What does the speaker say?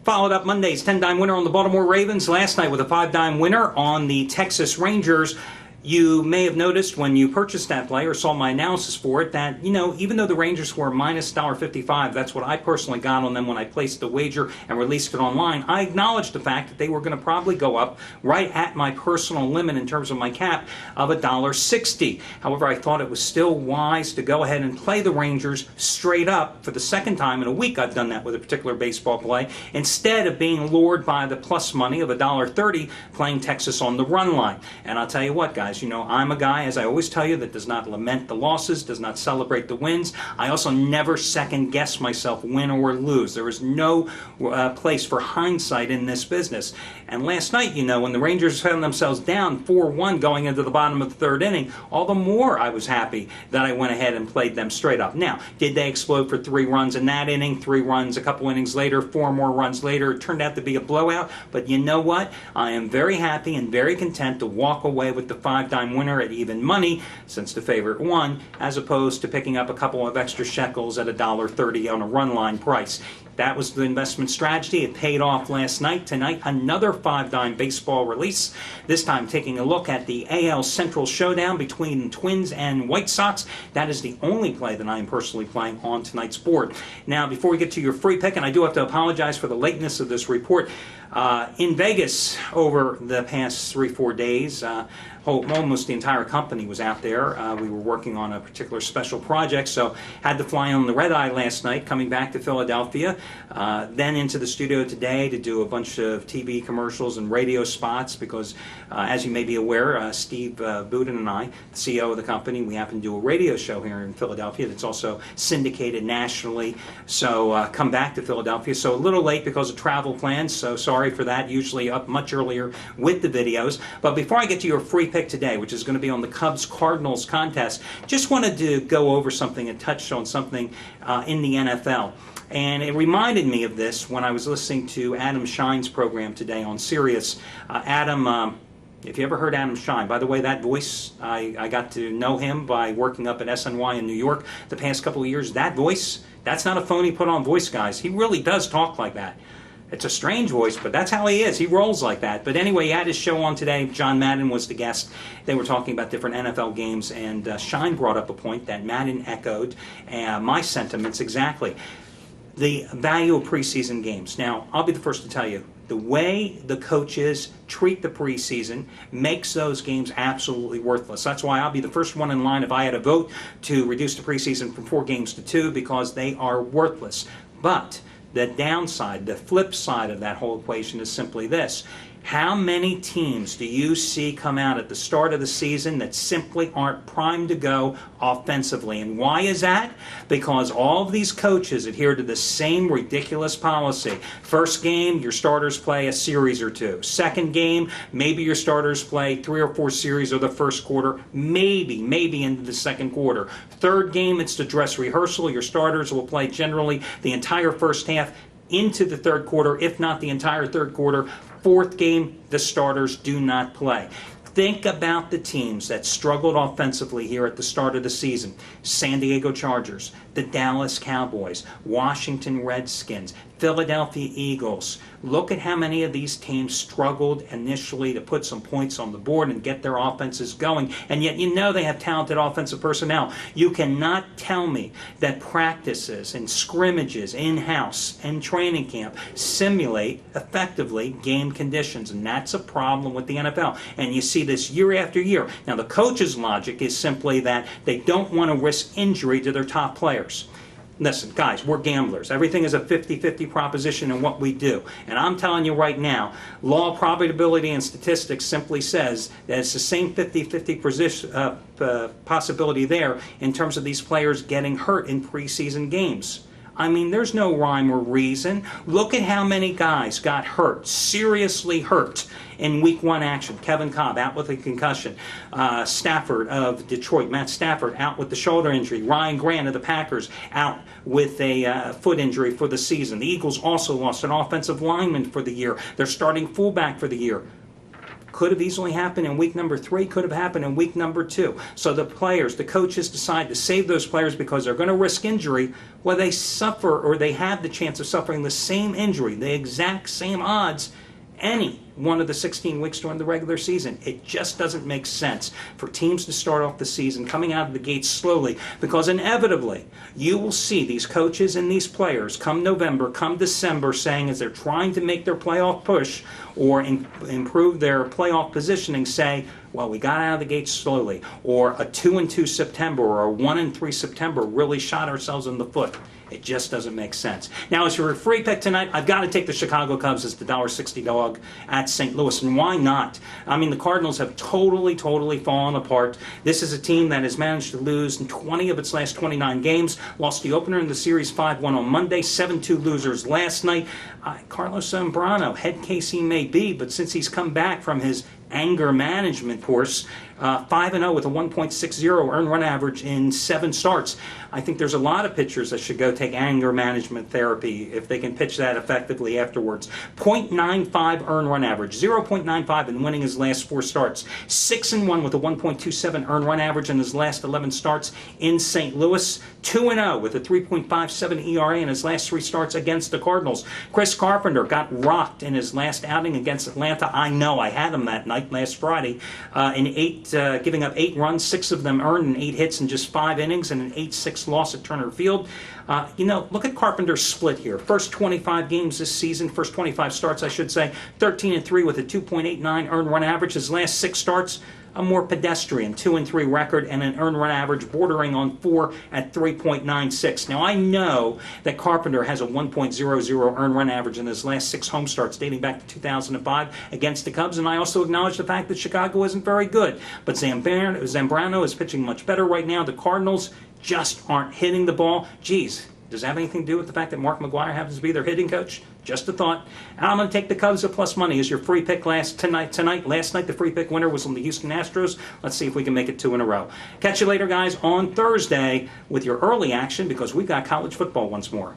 Followed up Monday's 10-dime winner on the Baltimore Ravens last night with a 5-dime winner on the Texas Rangers. You may have noticed when you purchased that play or saw my analysis for it that, even though the Rangers were minus $1.55, that's what I personally got on them when I placed the wager and released it online. I acknowledged the fact that they were going to probably go up right at my personal limit in terms of my cap of $1.60. However, I thought it was still wise to go ahead and play the Rangers straight up for the second time in a week. I've done that with a particular baseball play instead of being lured by the plus money of $1.30 playing Texas on the run line. And I'll tell you what, guys, I'm a guy, as I always tell you, that does not lament the losses, does not celebrate the wins. I also never second guess myself, win or lose. There is no place for hindsight in this business. And last night, when the Rangers found themselves down 4-1 going into the bottom of the third inning, all the more I was happy that I went ahead and played them straight up. Now, did they explode for 3 runs in that inning, 3 runs a couple innings later, 4 more runs later? It turned out to be a blowout. But you know what? I am very happy and very content to walk away with the 5-dime winner at even money, since the favorite won, as opposed to picking up a couple of extra shekels at $1.30 on a run line price. That was the investment strategy. It paid off last night. Tonight, another 5-dime baseball release. This time taking a look at the AL Central showdown between Twins and White Sox. That is the only play that I am personally playing on tonight's board. Now, before we get to your free pick, and I do have to apologize for the lateness of this report, in Vegas over the past 3-4 days, almost the entire company was out there. We were working on a particular special project, so had to fly on the red eye last night, coming back to Philadelphia, then into the studio today to do a bunch of TV commercials and radio spots because, as you may be aware, Steve Budin and I, the CEO of the company, we happen to do a radio show here in Philadelphia that's also syndicated nationally, so come back to Philadelphia. So a little late because of travel plans, so sorry for that. Usually up much earlier with the videos. But before I get to your free pick today, which is going to be on the Cubs-Cardinals contest, just wanted to go over something and touch on something in the NFL. And it reminded me of this when I was listening to Adam Shine's program today on Sirius. Adam, if you ever heard Adam Shine, by the way, that voice, I got to know him by working up at SNY in New York the past couple of years. That voice, that's not a phony put-on voice, guys. He really does talk like that. It's a strange voice, but that's how he is. He rolls like that. But anyway, he had his show on today. John Madden was the guest. They were talking about different NFL games, and Shine brought up a point that Madden echoed my sentiments exactly. The value of preseason games. Now, I'll be the first to tell you, the way the coaches treat the preseason makes those games absolutely worthless. That's why I'll be the first one in line if I had a vote to reduce the preseason from 4 games to 2, because they are worthless. But the downside, the flip side of that whole equation is simply this. How many teams do you see come out at the start of the season that simply aren't primed to go offensively? And why is that? Because all of these coaches adhere to the same ridiculous policy. First game, your starters play a series or 2. Second game, maybe your starters play 3 or 4 series of the first quarter, maybe into the second quarter. Third game, it's the dress rehearsal. Your starters will play generally the entire first half into the third quarter, if not the entire third quarter. Fourth game, the starters do not play. Think about the teams that struggled offensively here at the start of the season. San Diego Chargers, the Dallas Cowboys, Washington Redskins, Philadelphia Eagles. Look at how many of these teams struggled initially to put some points on the board and get their offenses going, and yet they have talented offensive personnel. You cannot tell me that practices and scrimmages in-house and training camp simulate effectively game conditions, and that's a problem with the NFL. And you see this year after year. Now, the coach's logic is simply that they don't want to risk injury to their top players. Listen, guys, we're gamblers. Everything is a 50-50 proposition in what we do. And I'm telling you right now, law of probability and statistics simply says that it's the same 50-50 possibility there in terms of these players getting hurt in preseason games. I mean, there's no rhyme or reason. Look at how many guys got hurt, seriously hurt, in Week 1 action. Kevin Cobb out with a concussion. Stafford of Detroit, Matt Stafford out with the shoulder injury. Ryan Grant of the Packers out with a foot injury for the season. The Eagles also lost an offensive lineman for the year. Their starting fullback for the year. Could have easily happened in week number 3, could have happened in week number 2. So the players, the coaches decide to save those players because they're going to risk injury, where they suffer or they have the chance of suffering the same injury, the exact same odds, any one of the 16 weeks during the regular season. It just doesn't make sense for teams to start off the season coming out of the gates slowly, because inevitably you will see these coaches and these players come November, come December, saying, as they're trying to make their playoff push or improve their playoff positioning, say, well, we got out of the gates slowly, or a 2-2 September or a 1-3 September really shot ourselves in the foot. It just doesn't make sense. Now, as your free pick tonight, I've got to take the Chicago Cubs as the $1.60 dog at St. Louis. And why not? I mean, the Cardinals have totally fallen apart. This is a team that has managed to lose in 20 of its last 29 games. Lost the opener in the series 5-1 on Monday, 7-2 losers last night. Carlos Zambrano, head case he may be, but since he's come back from his anger management course, 5-0 with a 1.60 earned run average in 7 starts. I think there's a lot of pitchers that should go take anger management therapy if they can pitch that effectively afterwards. 0.95 earned run average, 0.95 in winning his last 4 starts. 6-1 with a 1.27 earned run average in his last 11 starts in St. Louis. 2-0 with a 3.57 ERA in his last 3 starts against the Cardinals. Chris Carpenter got rocked in his last outing against Atlanta. I know, I had him that night last Friday giving up 8 runs, 6 of them earned, and 8 hits in just 5 innings, and an 8-6 loss at Turner Field. Look at Carpenter's split here. First 25 games this season, first 25 starts, I should say, 13-3 with a 2.89 earned run average. His last 6 starts, a more pedestrian 2-3 record and an earned run average bordering on 4 at 3.96. Now, I know that Carpenter has a 1.00 earned run average in his last 6 home starts dating back to 2005 against the Cubs, and I also acknowledge the fact that Chicago isn't very good. But Zambrano is pitching much better right now. The Cardinals just aren't hitting the ball. Geez, does that have anything to do with the fact that Mark McGwire happens to be their hitting coach? Just a thought. And I'm going to take the Cubs at plus money as your free pick tonight. Last night, the free pick winner was on the Houston Astros. Let's see if we can make it 2 in a row. Catch you later, guys, on Thursday with your early action, because we've got college football once more.